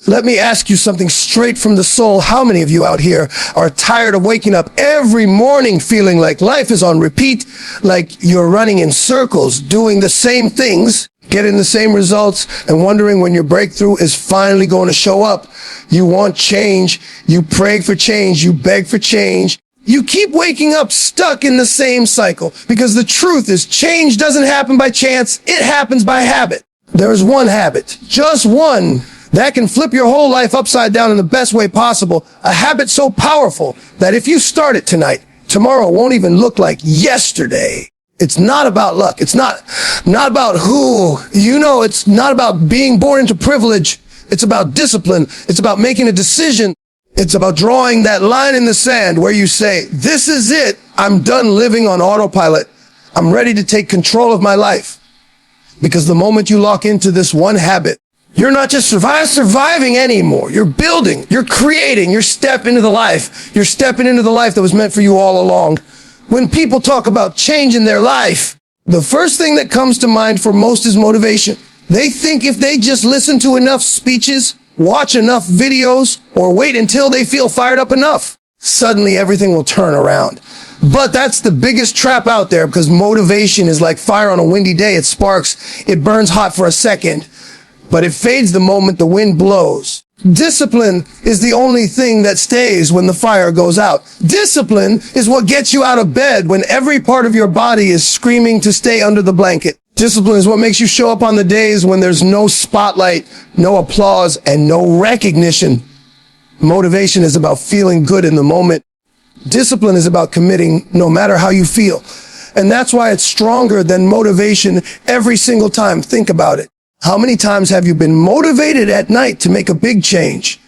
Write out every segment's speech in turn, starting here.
Let me ask you something straight from the soul. How many of you out here are tired of waking up every morning feeling like life is on repeat, like you're running in circles, doing the same things, getting the same results, and wondering when your breakthrough is finally going to show up? You want change, you pray for change, you beg for change. You keep waking up stuck in the same cycle, because the truth is change doesn't happen by chance, it happens by habit. There is one habit, just one, that can flip your whole life upside down in the best way possible. A habit so powerful that if you start it tonight, tomorrow won't even look like yesterday. It's not about luck. It's not about who. It's not about being born into privilege. It's about discipline. It's about making a decision. It's about drawing that line in the sand where you say, this is it. I'm done living on autopilot. I'm ready to take control of my life. Because the moment you lock into this one habit, you're not just surviving anymore. You're building, you're creating, you're stepping into the life. You're stepping into the life that was meant for you all along. When people talk about changing their life, the first thing that comes to mind for most is motivation. They think if they just listen to enough speeches, watch enough videos, or wait until they feel fired up enough, suddenly everything will turn around. But that's the biggest trap out there, because motivation is like fire on a windy day. It sparks, it burns hot for a second, but it fades the moment the wind blows. Discipline is the only thing that stays when the fire goes out. Discipline is what gets you out of bed when every part of your body is screaming to stay under the blanket. Discipline is what makes you show up on the days when there's no spotlight, no applause, and no recognition. Motivation is about feeling good in the moment. Discipline is about committing no matter how you feel. And that's why it's stronger than motivation every single time. Think about it. How many times have you been motivated at night to make a big change?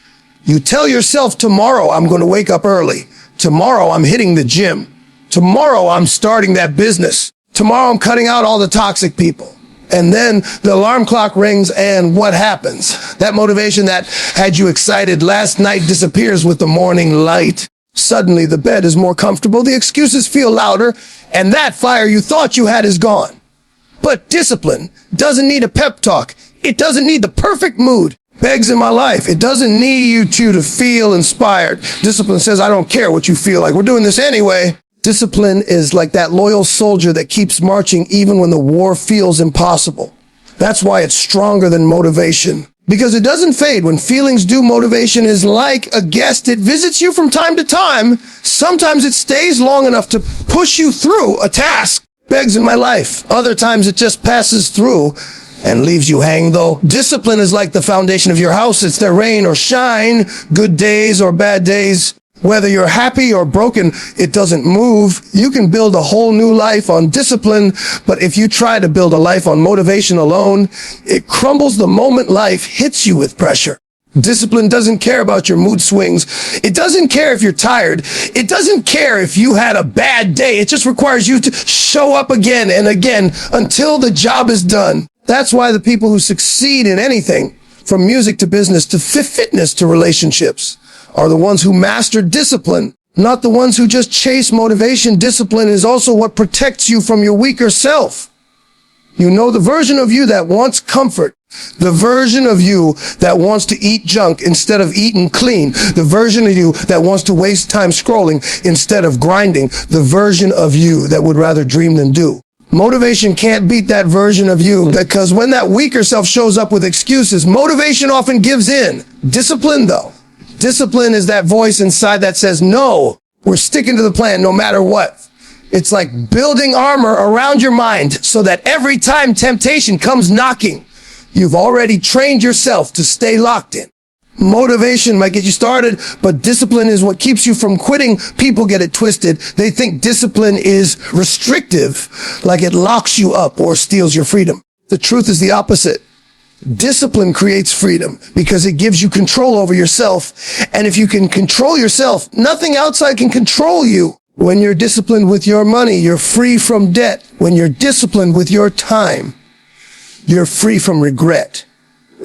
You tell yourself, tomorrow I'm going to wake up early. Tomorrow I'm hitting the gym. Tomorrow I'm starting that business. Tomorrow I'm cutting out all the toxic people. And then the alarm clock rings, and what happens? That motivation that had you excited last night disappears with the morning light. Suddenly the bed is more comfortable, the excuses feel louder, and that fire you thought you had is gone. But discipline doesn't need a pep talk. It doesn't need the perfect mood. Begs in my life. It doesn't need you to feel inspired. Discipline says, I don't care what you feel like. We're doing this anyway. Discipline is like that loyal soldier that keeps marching even when the war feels impossible. That's why it's stronger than motivation. Because it doesn't fade when feelings do. Motivation is like a guest. It visits you from time to time. Sometimes it stays long enough to push you through a task. Begs in my life. Other times it just passes through and leaves you hang though. Discipline is like the foundation of your house. It's there rain or shine, good days or bad days. Whether you're happy or broken, it doesn't move. You can build a whole new life on discipline, but if you try to build a life on motivation alone, it crumbles the moment life hits you with pressure. Discipline doesn't care about your mood swings. It doesn't care if you're tired. It doesn't care if you had a bad day. It just requires you to show up again and again until the job is done. That's why the people who succeed in anything, from music to business to fitness to relationships, are the ones who master discipline, not the ones who just chase motivation. Discipline is also what protects you from your weaker self. You know, the version of you that wants comfort, the version of you that wants to eat junk instead of eating clean, the version of you that wants to waste time scrolling instead of grinding, the version of you that would rather dream than do. Motivation can't beat that version of you, because when that weaker self shows up with excuses, motivation often gives in. Discipline, though. Discipline is that voice inside that says, no, we're sticking to the plan no matter what. It's like building armor around your mind so that every time temptation comes knocking, you've already trained yourself to stay locked in. Motivation might get you started, but discipline is what keeps you from quitting. People get it twisted. They think discipline is restrictive, like it locks you up or steals your freedom. The truth is the opposite. Discipline creates freedom because it gives you control over yourself. And if you can control yourself, nothing outside can control you. When you're disciplined with your money, you're free from debt. When you're disciplined with your time, you're free from regret.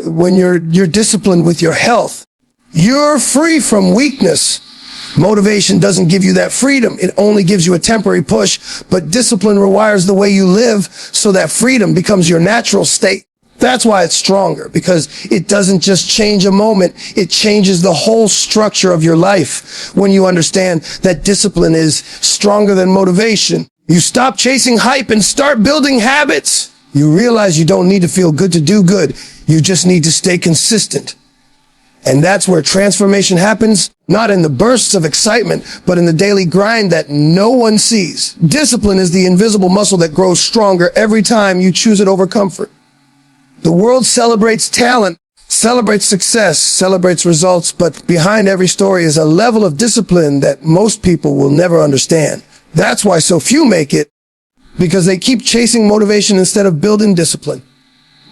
When you're disciplined with your health, you're free from weakness. Motivation doesn't give you that freedom. It only gives you a temporary push, but discipline rewires the way you live so that freedom becomes your natural state. That's why it's stronger, because it doesn't just change a moment, it changes the whole structure of your life. When you understand that discipline is stronger than motivation, you stop chasing hype and start building habits. You realize you don't need to feel good to do good. You just need to stay consistent. And that's where transformation happens, not in the bursts of excitement, but in the daily grind that no one sees. Discipline is the invisible muscle that grows stronger every time you choose it over comfort. The world celebrates talent, celebrates success, celebrates results, but behind every story is a level of discipline that most people will never understand. That's why so few make it, because they keep chasing motivation instead of building discipline.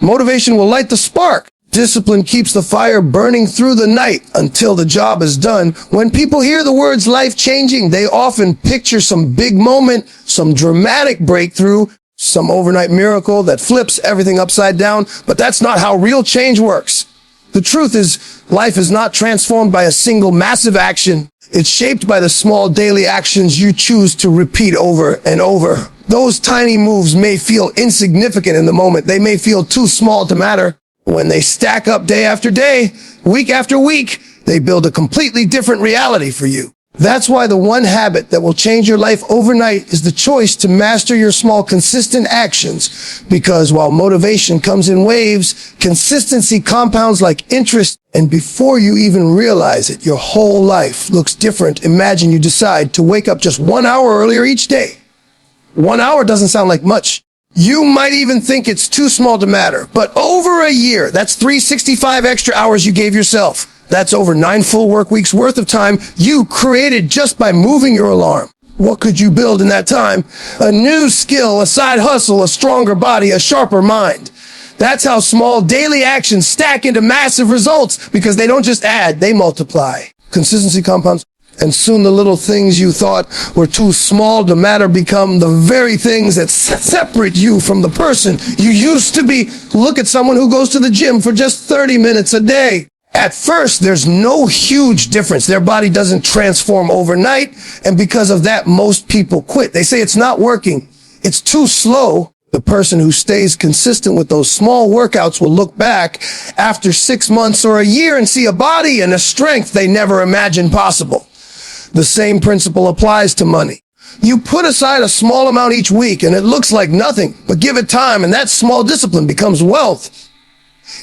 Motivation will light the spark. Discipline keeps the fire burning through the night until the job is done. When people hear the words life-changing, they often picture some big moment, some dramatic breakthrough, some overnight miracle that flips everything upside down. But that's not how real change works. The truth is, life is not transformed by a single massive action. It's shaped by the small daily actions you choose to repeat over and over. Those tiny moves may feel insignificant in the moment. They may feel too small to matter. When they stack up day after day, week after week, they build a completely different reality for you. That's why the one habit that will change your life overnight is the choice to master your small, consistent actions. Because while motivation comes in waves, consistency compounds like interest. And before you even realize it, your whole life looks different. Imagine you decide to wake up just 1 hour earlier each day. 1 hour doesn't sound like much. You might even think it's too small to matter, but over a year, that's 365 extra hours you gave yourself. That's over 9 full work weeks worth of time you created just by moving your alarm. What could you build in that time? A new skill, a side hustle, a stronger body, a sharper mind. That's how small daily actions stack into massive results, because they don't just add, they multiply. Consistency compounds. And soon the little things you thought were too small to matter become the very things that separate you from the person you used to be. Look at someone who goes to the gym for just 30 minutes a day. At first, there's no huge difference. Their body doesn't transform overnight, and because of that, most people quit. They say it's not working. It's too slow. The person who stays consistent with those small workouts will look back after 6 months or a year and see a body and a strength they never imagined possible. The same principle applies to money. You put aside a small amount each week and it looks like nothing, but give it time and that small discipline becomes wealth.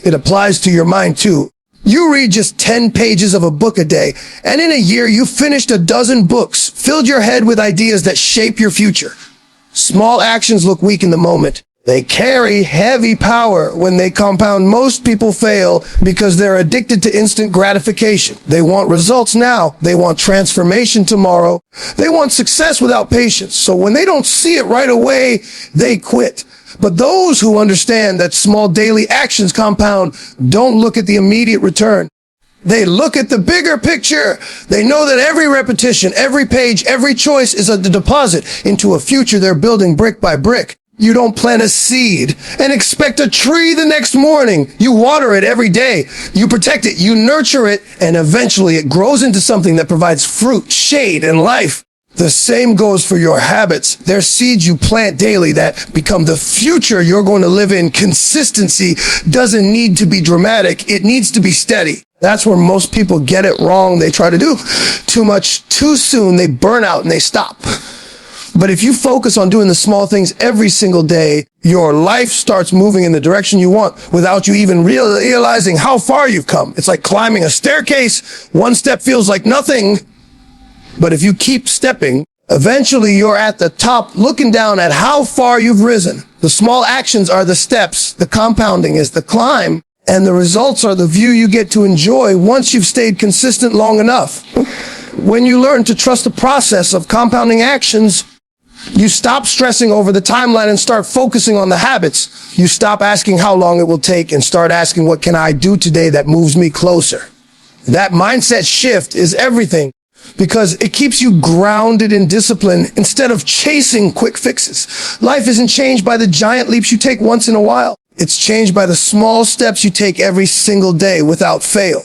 It applies to your mind too. You read just 10 pages of a book a day, and in a year you finished a dozen books, filled your head with ideas that shape your future. Small actions look weak in the moment. They carry heavy power when they compound. Most people fail because they're addicted to instant gratification. They want results now. They want transformation tomorrow. They want success without patience. So when they don't see it right away, they quit. But those who understand that small daily actions compound don't look at the immediate return. They look at the bigger picture. They know that every repetition, every page, every choice is a deposit into a future they're building brick by brick. You don't plant a seed and expect a tree the next morning. You water it every day. You protect it. You nurture it. And eventually it grows into something that provides fruit, shade, and life. The same goes for your habits. They're seeds you plant daily that become the future you're going to live in. Consistency doesn't need to be dramatic. It needs to be steady. That's where most people get it wrong. They try to do too much too soon. They burn out and they stop. But if you focus on doing the small things every single day, your life starts moving in the direction you want without you even realizing how far you've come. It's like climbing a staircase. One step feels like nothing. But if you keep stepping, eventually you're at the top looking down at how far you've risen. The small actions are the steps. The compounding is the climb. And the results are the view you get to enjoy once you've stayed consistent long enough. When you learn to trust the process of compounding actions, you stop stressing over the timeline and start focusing on the habits. You stop asking how long it will take and start asking, what can I do today that moves me closer? That mindset shift is everything, because it keeps you grounded in discipline instead of chasing quick fixes. Life isn't changed by the giant leaps you take once in a while. It's changed by the small steps you take every single day without fail.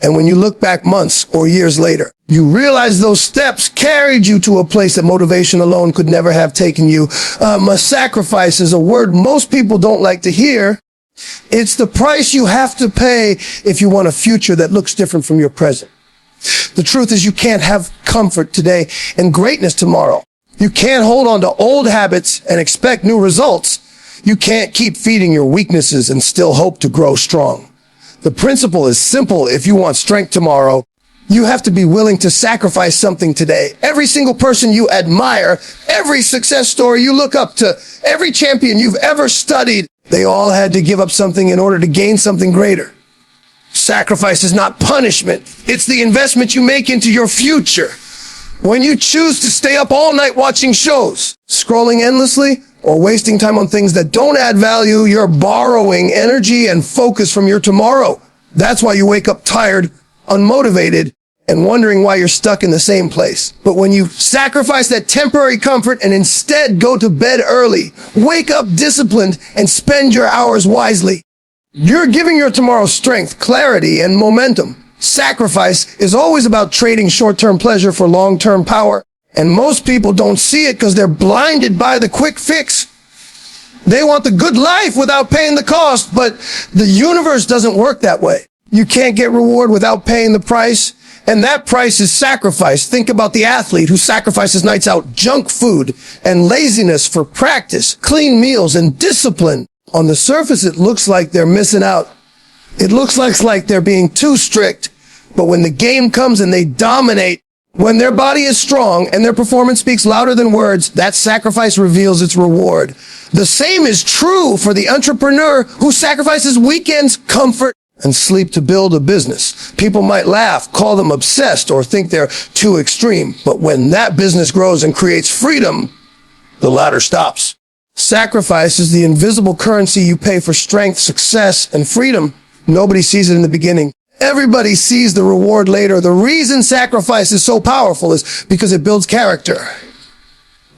And when you look back months or years later, you realize those steps carried you to a place that motivation alone could never have taken you. A sacrifice is a word most people don't like to hear. It's the price you have to pay if you want a future that looks different from your present. The truth is you can't have comfort today and greatness tomorrow. You can't hold on to old habits and expect new results. You can't keep feeding your weaknesses and still hope to grow strong. The principle is simple. If you want strength tomorrow, you have to be willing to sacrifice something today. Every single person you admire, every success story you look up to, every champion you've ever studied, they all had to give up something in order to gain something greater. Sacrifice is not punishment. It's the investment you make into your future. When you choose to stay up all night watching shows, scrolling endlessly, or wasting time on things that don't add value, you're borrowing energy and focus from your tomorrow. That's why you wake up tired, unmotivated, and wondering why you're stuck in the same place. But when you sacrifice that temporary comfort and instead go to bed early, wake up disciplined, and spend your hours wisely, you're giving your tomorrow strength, clarity, and momentum. Sacrifice is always about trading short-term pleasure for long-term power. And most people don't see it because they're blinded by the quick fix. They want the good life without paying the cost, but the universe doesn't work that way. You can't get reward without paying the price, and that price is sacrifice. Think about the athlete who sacrifices nights out, junk food, and laziness for practice, clean meals, and discipline. On the surface, it looks like they're missing out. It looks like they're being too strict, but when the game comes and they dominate, when their body is strong and their performance speaks louder than words, that sacrifice reveals its reward. The same is true for the entrepreneur who sacrifices weekends, comfort, and sleep to build a business. People might laugh, call them obsessed, or think they're too extreme. But when that business grows and creates freedom, the ladder stops. Sacrifice is the invisible currency you pay for strength, success, and freedom. Nobody sees it in the beginning. Everybody sees the reward later. The reason sacrifice is so powerful is because it builds character.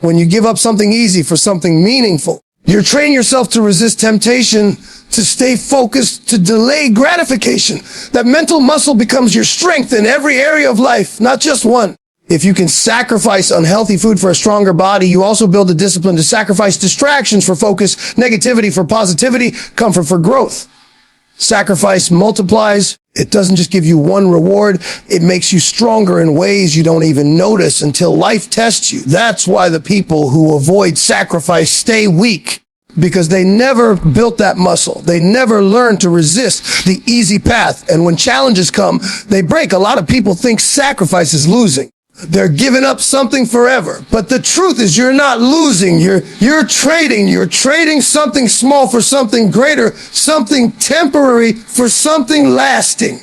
When you give up something easy for something meaningful, you're training yourself to resist temptation, to stay focused, to delay gratification. That mental muscle becomes your strength in every area of life, not just one. If you can sacrifice unhealthy food for a stronger body, you also build the discipline to sacrifice distractions for focus, negativity for positivity, comfort for growth. Sacrifice multiplies. It doesn't just give you one reward. It makes you stronger in ways you don't even notice until life tests you. That's why the people who avoid sacrifice stay weak, because they never built that muscle. They never learned to resist the easy path. And when challenges come, they break. A lot of people think sacrifice is losing. They're giving up something forever. But the truth is you're not losing. You're trading. You're trading something small for something greater, something temporary for something lasting.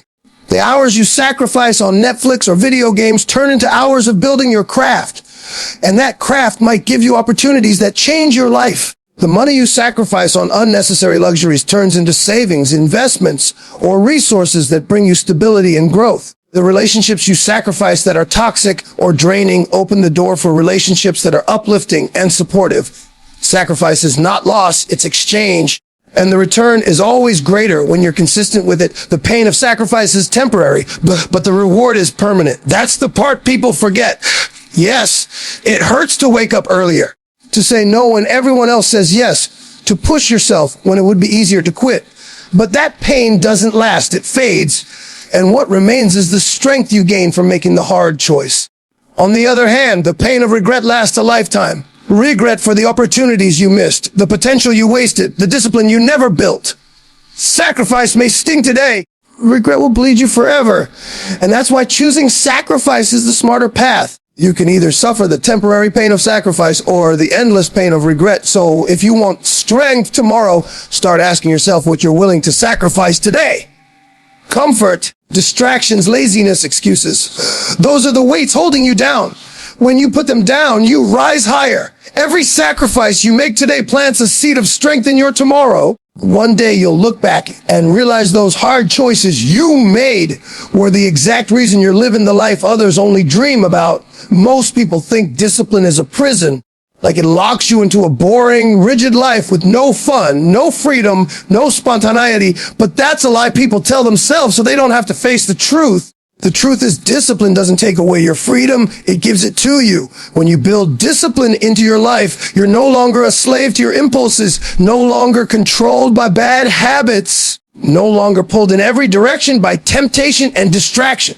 The hours you sacrifice on Netflix or video games turn into hours of building your craft. And that craft might give you opportunities that change your life. The money you sacrifice on unnecessary luxuries turns into savings, investments, or resources that bring you stability and growth. The relationships you sacrifice that are toxic or draining open the door for relationships that are uplifting and supportive. Sacrifice is not loss, it's exchange. And the return is always greater when you're consistent with it. The pain of sacrifice is temporary, but the reward is permanent. That's the part people forget. Yes, it hurts to wake up earlier, to say no when everyone else says yes, to push yourself when it would be easier to quit. But that pain doesn't last, it fades. And what remains is the strength you gain from making the hard choice. On the other hand, the pain of regret lasts a lifetime. Regret for the opportunities you missed, the potential you wasted, the discipline you never built. Sacrifice may sting today. Regret will bleed you forever. And that's why choosing sacrifice is the smarter path. You can either suffer the temporary pain of sacrifice or the endless pain of regret. So if you want strength tomorrow, start asking yourself what you're willing to sacrifice today. Comfort, distractions, laziness, excuses. Those are the weights holding you down. When you put them down, you rise higher. Every sacrifice you make today plants a seed of strength in your tomorrow. One day you'll look back and realize those hard choices you made were the exact reason you're living the life others only dream about. Most people think discipline is a prison, like it locks you into a boring, rigid life with no fun, no freedom, no spontaneity. But that's a lie people tell themselves so they don't have to face the truth. The truth is, discipline doesn't take away your freedom, it gives it to you. When you build discipline into your life, you're no longer a slave to your impulses, no longer controlled by bad habits, no longer pulled in every direction by temptation and distraction.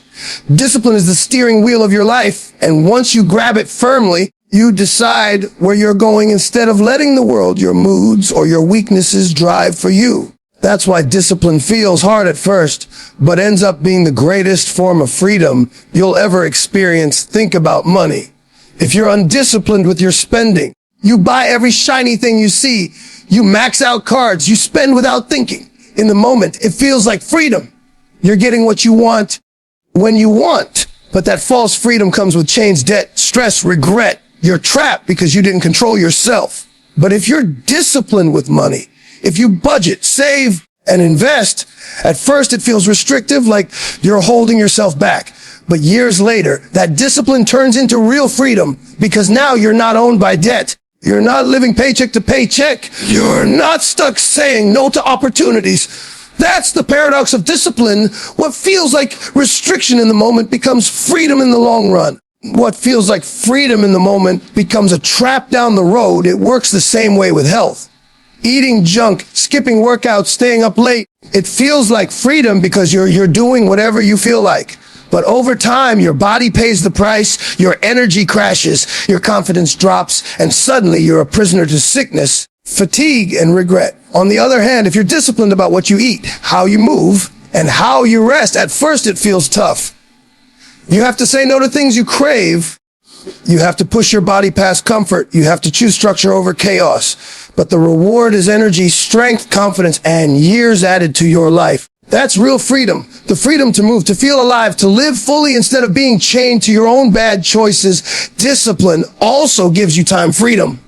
Discipline is the steering wheel of your life, and once you grab it firmly, you decide where you're going instead of letting the world, your moods, or your weaknesses drive for you. That's why discipline feels hard at first, but ends up being the greatest form of freedom you'll ever experience. Think about money. If you're undisciplined with your spending, you buy every shiny thing you see, you max out cards, you spend without thinking. In the moment, it feels like freedom. You're getting what you want when you want. But that false freedom comes with chains, debt, stress, regret. You're trapped because you didn't control yourself. But if you're disciplined with money, if you budget, save, and invest, at first it feels restrictive, like you're holding yourself back. But years later, that discipline turns into real freedom because now you're not owned by debt. You're not living paycheck to paycheck. You're not stuck saying no to opportunities. That's the paradox of discipline. What feels like restriction in the moment becomes freedom in the long run. What feels like freedom in the moment becomes a trap down the road. It works the same way with health. Eating junk, skipping workouts, staying up late. It feels like freedom because you're doing whatever you feel like. But over time, your body pays the price, your energy crashes, your confidence drops, and suddenly you're a prisoner to sickness, fatigue, and regret. On the other hand, if you're disciplined about what you eat, how you move, and how you rest, at first it feels tough. You have to say no to things you crave. You have to push your body past comfort. You have to choose structure over chaos. But the reward is energy, strength, confidence, and years added to your life. That's real freedom. The freedom to move, to feel alive, to live fully instead of being chained to your own bad choices. Discipline also gives you time freedom.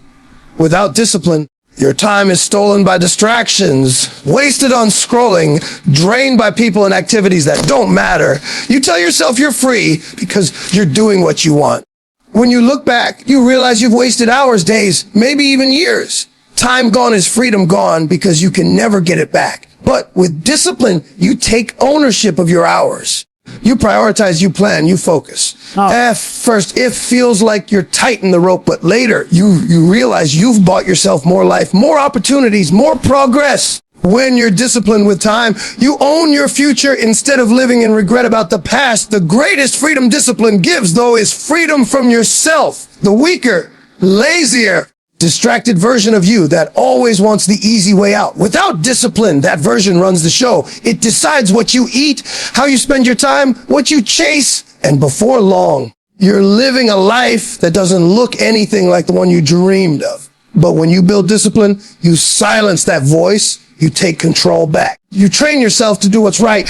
Without discipline, your time is stolen by distractions, wasted on scrolling, drained by people and activities that don't matter. You tell yourself you're free because you're doing what you want. When you look back, you realize you've wasted hours, days, maybe even years. Time gone is freedom gone because you can never get it back. But with discipline, you take ownership of your hours. You prioritize, you plan, you focus. At first, it feels like you're tight in the rope, but later you realize you've bought yourself more life, more opportunities, more progress. When you're disciplined with time, you own your future instead of living in regret about the past. The greatest freedom discipline gives, though, is freedom from yourself. The weaker, lazier, distracted version of you that always wants the easy way out. Without discipline, that version runs the show. It decides what you eat, how you spend your time, what you chase, and before long, you're living a life that doesn't look anything like the one you dreamed of. But when you build discipline, you silence that voice. You take control back. You train yourself to do what's right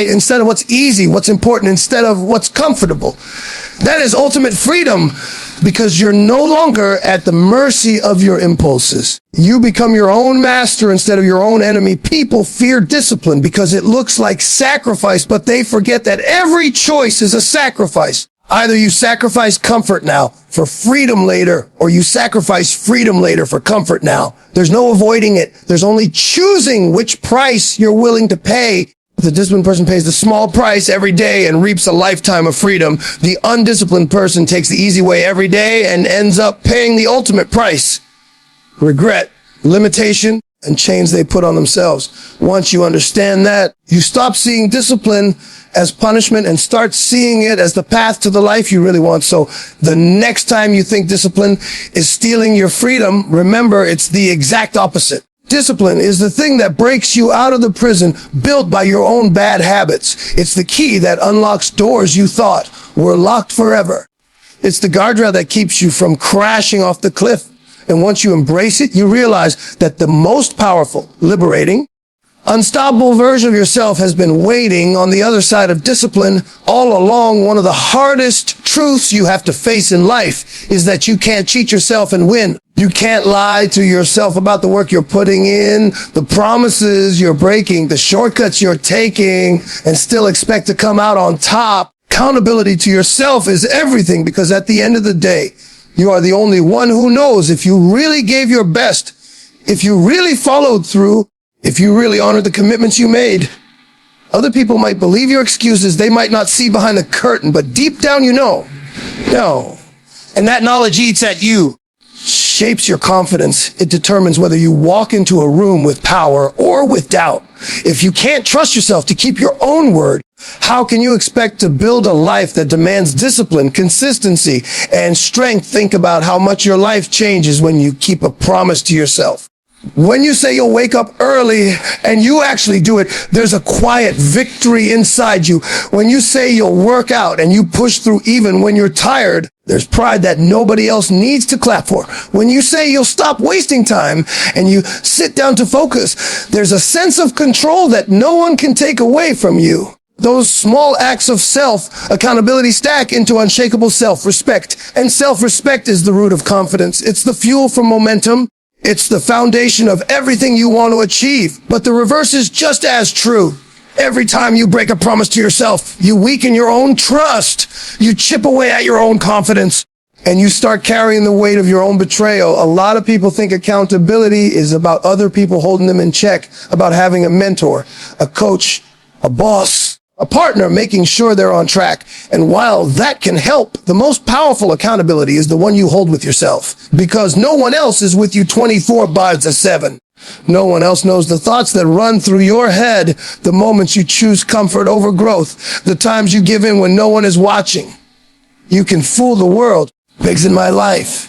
instead of what's easy, what's important instead of what's comfortable. That is ultimate freedom because you're no longer at the mercy of your impulses. You become your own master instead of your own enemy. People fear discipline because it looks like sacrifice, but they forget that every choice is a sacrifice. Either you sacrifice comfort now for freedom later, or you sacrifice freedom later for comfort now. There's no avoiding it. There's only choosing which price you're willing to pay. The disciplined person pays the small price every day and reaps a lifetime of freedom. The undisciplined person takes the easy way every day and ends up paying the ultimate price. Regret, limitation, and chains they put on themselves. Once you understand that, you stop seeing discipline as punishment and start seeing it as the path to the life you really want. So the next time you think discipline is stealing your freedom, remember it's the exact opposite. Discipline is the thing that breaks you out of the prison built by your own bad habits. It's the key that unlocks doors you thought were locked forever. It's the guardrail that keeps you from crashing off the cliff. And once you embrace it, you realize that the most powerful, liberating, unstoppable version of yourself has been waiting on the other side of discipline all along. One of the hardest truths you have to face in life is that you can't cheat yourself and win. You can't lie to yourself about the work you're putting in, the promises you're breaking, the shortcuts you're taking, and still expect to come out on top. Accountability to yourself is everything, because at the end of the day, you are the only one who knows if you really gave your best, if you really followed through, if you really honored the commitments you made. Other people might believe your excuses. They might not see behind the curtain, but deep down you know. No. And that knowledge eats at you, shapes your confidence. It determines whether you walk into a room with power or with doubt. If you can't trust yourself to keep your own word, how can you expect to build a life that demands discipline, consistency, and strength? Think about how much your life changes when you keep a promise to yourself. When you say you'll wake up early and you actually do it, there's a quiet victory inside you. When you say you'll work out and you push through even when you're tired, there's pride that nobody else needs to clap for. When you say you'll stop wasting time and you sit down to focus, there's a sense of control that no one can take away from you. Those small acts of self-accountability stack into unshakable self-respect. And self-respect is the root of confidence. It's the fuel for momentum. It's the foundation of everything you want to achieve. But the reverse is just as true. Every time you break a promise to yourself, you weaken your own trust. You chip away at your own confidence, and you start carrying the weight of your own betrayal. A lot of people think accountability is about other people holding them in check, about having a mentor, a coach, a boss, a partner, making sure they're on track. And while that can help, the most powerful accountability is the one you hold with yourself, because no one else is with you 24/7. No one else knows the thoughts that run through your head, the moments you choose comfort over growth, the times you give in when no one is watching. You can fool the world, pigs in my life,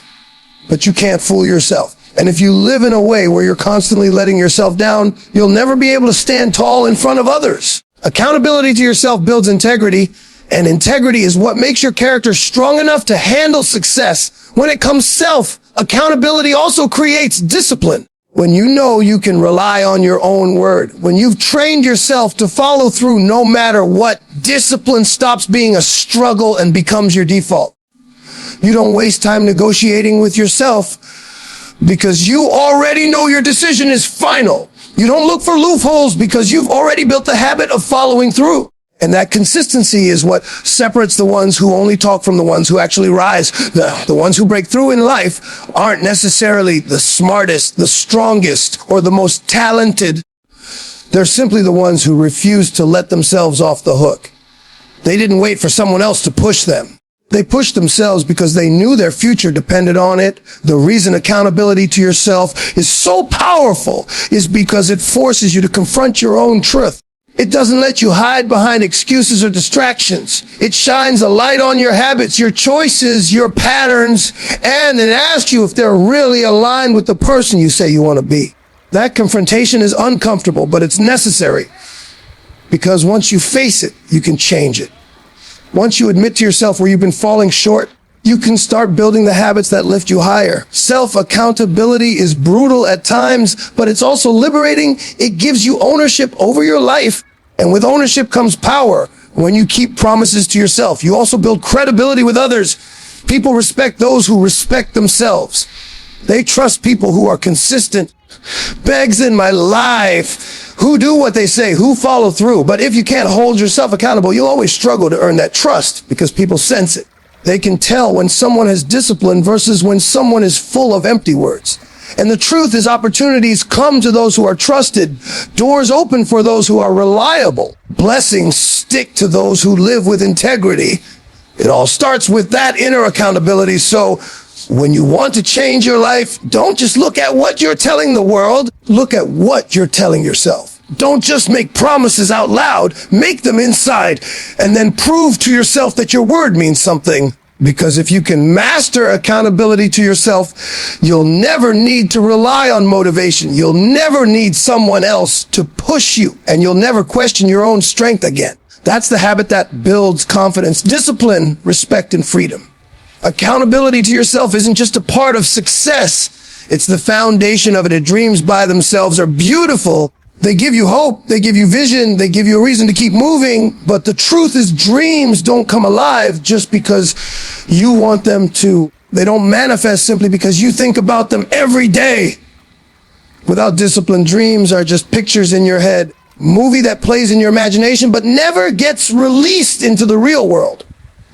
but you can't fool yourself. And if you live in a way where you're constantly letting yourself down, you'll never be able to stand tall in front of others. Accountability to yourself builds integrity, and integrity is what makes your character strong enough to handle success. When it comes accountability also creates discipline. When you know you can rely on your own word, when you've trained yourself to follow through no matter what, discipline stops being a struggle and becomes your default. You don't waste time negotiating with yourself because you already know your decision is final. You don't look for loopholes because you've already built the habit of following through. And that consistency is what separates the ones who only talk from the ones who actually rise. The ones who break through in life aren't necessarily the smartest, the strongest, or the most talented. They're simply the ones who refuse to let themselves off the hook. They didn't wait for someone else to push them. They pushed themselves because they knew their future depended on it. The reason accountability to yourself is so powerful is because it forces you to confront your own truth. It doesn't let you hide behind excuses or distractions. It shines a light on your habits, your choices, your patterns, and it asks you if they're really aligned with the person you say you want to be. That confrontation is uncomfortable, but it's necessary, because once you face it, you can change it. Once you admit to yourself where you've been falling short, you can start building the habits that lift you higher. Self-accountability is brutal at times, but it's also liberating. It gives you ownership over your life. And with ownership comes power. When you keep promises to yourself, you also build credibility with others. People respect those who respect themselves. They trust people who are consistent. Begs in my life, who do what they say, who follow through. But if you can't hold yourself accountable, you'll always struggle to earn that trust because people sense it. They can tell when someone has discipline versus when someone is full of empty words. And the truth is, opportunities come to those who are trusted. Doors open for those who are reliable. Blessings stick to those who live with integrity. It all starts with that inner accountability. So when you want to change your life, don't just look at what you're telling the world. Look at what you're telling yourself. Don't just make promises out loud, make them inside, and then prove to yourself that your word means something. Because if you can master accountability to yourself, you'll never need to rely on motivation. You'll never need someone else to push you, and you'll never question your own strength again. That's the habit that builds confidence, discipline, respect, and freedom. Accountability to yourself isn't just a part of success. It's the foundation of it. Dreams by themselves are beautiful. They give you hope, they give you vision, they give you a reason to keep moving, but the truth is dreams don't come alive just because you want them to. They don't manifest simply because you think about them every day. Without discipline, dreams are just pictures in your head, movie that plays in your imagination but never gets released into the real world.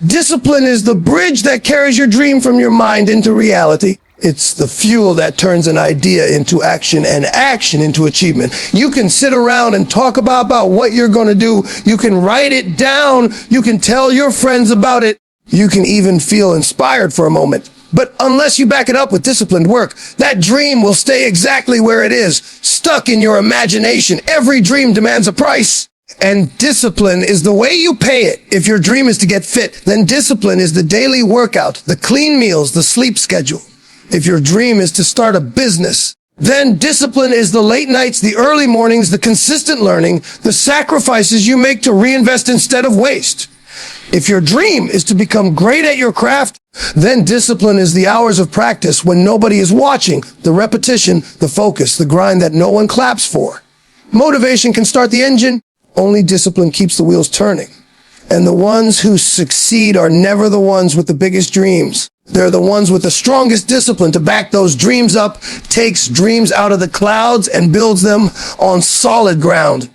Discipline is the bridge that carries your dream from your mind into reality. It's the fuel that turns an idea into action and action into achievement. You can sit around and talk about what you're going to do. You can write it down. You can tell your friends about it. You can even feel inspired for a moment. But unless you back it up with disciplined work, that dream will stay exactly where it is, stuck in your imagination. Every dream demands a price. And discipline is the way you pay it. If your dream is to get fit, then discipline is the daily workout, the clean meals, the sleep schedule. If your dream is to start a business, then discipline is the late nights, the early mornings, the consistent learning, the sacrifices you make to reinvest instead of waste. If your dream is to become great at your craft, then discipline is the hours of practice when nobody is watching, the repetition, the focus, the grind that no one claps for. Motivation can start the engine. Only discipline keeps the wheels turning. And the ones who succeed are never the ones with the biggest dreams. They're the ones with the strongest discipline to back those dreams up, takes dreams out of the clouds and builds them on solid ground.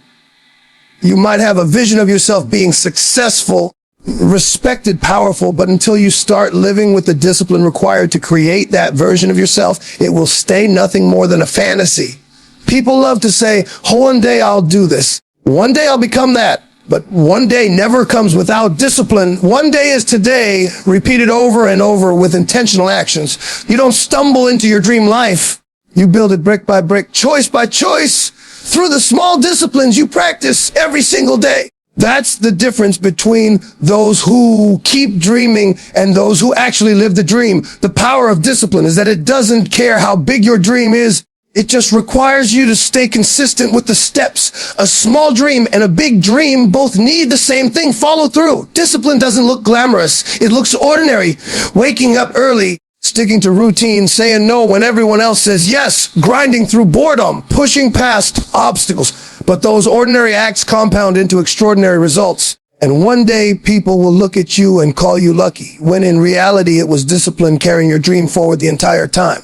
You might have a vision of yourself being successful, respected, powerful, but until you start living with the discipline required to create that version of yourself, it will stay nothing more than a fantasy. People love to say, one day I'll do this. One day I'll become that. But one day never comes without discipline. One day is today, repeated over and over with intentional actions. You don't stumble into your dream life. You build it brick by brick, choice by choice, through the small disciplines you practice every single day. That's the difference between those who keep dreaming and those who actually live the dream. The power of discipline is that it doesn't care how big your dream is. It just requires you to stay consistent with the steps. A small dream and a big dream both need the same thing: follow through. Discipline doesn't look glamorous. It looks ordinary. Waking up early, sticking to routine, saying no when everyone else says yes, grinding through boredom, pushing past obstacles. But those ordinary acts compound into extraordinary results. And one day people will look at you and call you lucky, when in reality it was discipline carrying your dream forward the entire time.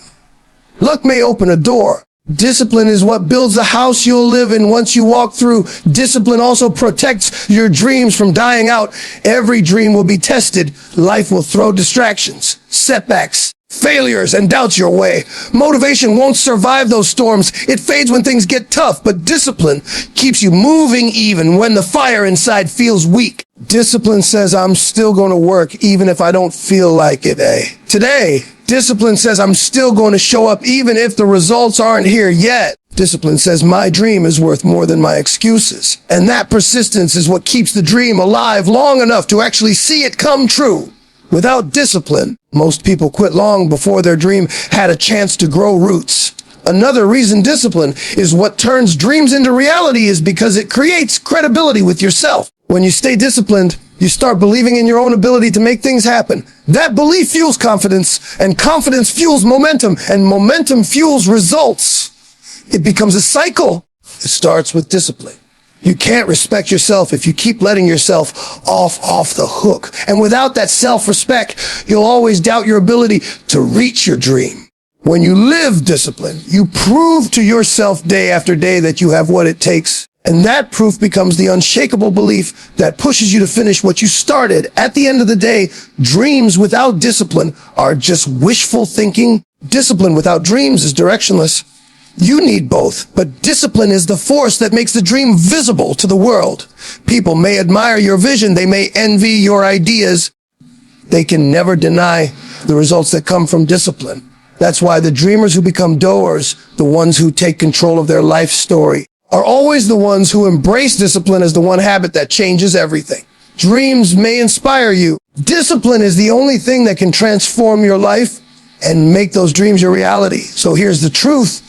Luck may open a door. Discipline is what builds the house you'll live in once you walk through. Discipline also protects your dreams from dying out. Every dream will be tested. Life will throw distractions, setbacks, failures, and doubts your way. Motivation won't survive those storms. It fades when things get tough, but discipline keeps you moving even when the fire inside feels weak. Discipline says, I'm still going to work even if I don't feel like it, Today, discipline says, I'm still going to show up even if the results aren't here yet. Discipline says, my dream is worth more than my excuses. And that persistence is what keeps the dream alive long enough to actually see it come true. Without discipline, most people quit long before their dream had a chance to grow roots. Another reason discipline is what turns dreams into reality is because it creates credibility with yourself. When you stay disciplined, you start believing in your own ability to make things happen. That belief fuels confidence, and confidence fuels momentum, and momentum fuels results. It becomes a cycle. It starts with discipline. You can't respect yourself if you keep letting yourself off the hook. And without that self-respect, you'll always doubt your ability to reach your dream. When you live discipline, you prove to yourself day after day that you have what it takes. And that proof becomes the unshakable belief that pushes you to finish what you started. At the end of the day, dreams without discipline are just wishful thinking. Discipline without dreams is directionless. You need both, but discipline is the force that makes the dream visible to the world. People may admire your vision. They may envy your ideas. They can never deny the results that come from discipline. That's why the dreamers who become doers, the ones who take control of their life story, are always the ones who embrace discipline as the one habit that changes everything. Dreams may inspire you. Discipline is the only thing that can transform your life and make those dreams your reality. So here's the truth.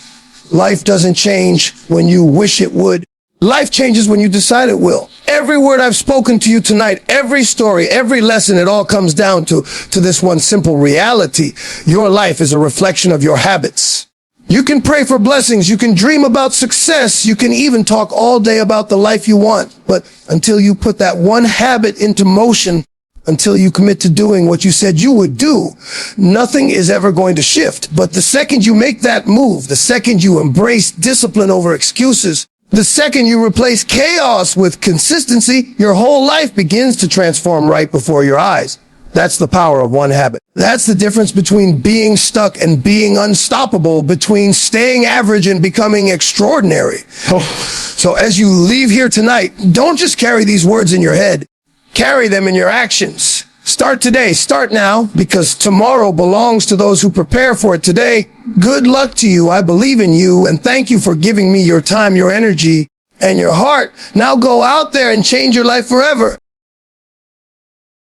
Life doesn't change when you wish it would. Life changes when you decide it will. Every word I've spoken to you tonight, every story, every lesson, it all comes down to this one simple reality. Your life is a reflection of your habits. You can pray for blessings. You can dream about success. You can even talk all day about the life you want. But until you put that one habit into motion, until you commit to doing what you said you would do, nothing is ever going to shift. But the second you make that move, the second you embrace discipline over excuses, the second you replace chaos with consistency, your whole life begins to transform right before your eyes. That's the power of one habit. That's the difference between being stuck and being unstoppable, between staying average and becoming extraordinary. So as you leave here tonight, don't just carry these words in your head. Carry them in your actions. Start today. Start now, because tomorrow belongs to those who prepare for it today. Good luck to you. I believe in you, and thank you for giving me your time, your energy, and your heart. Now go out there and change your life forever.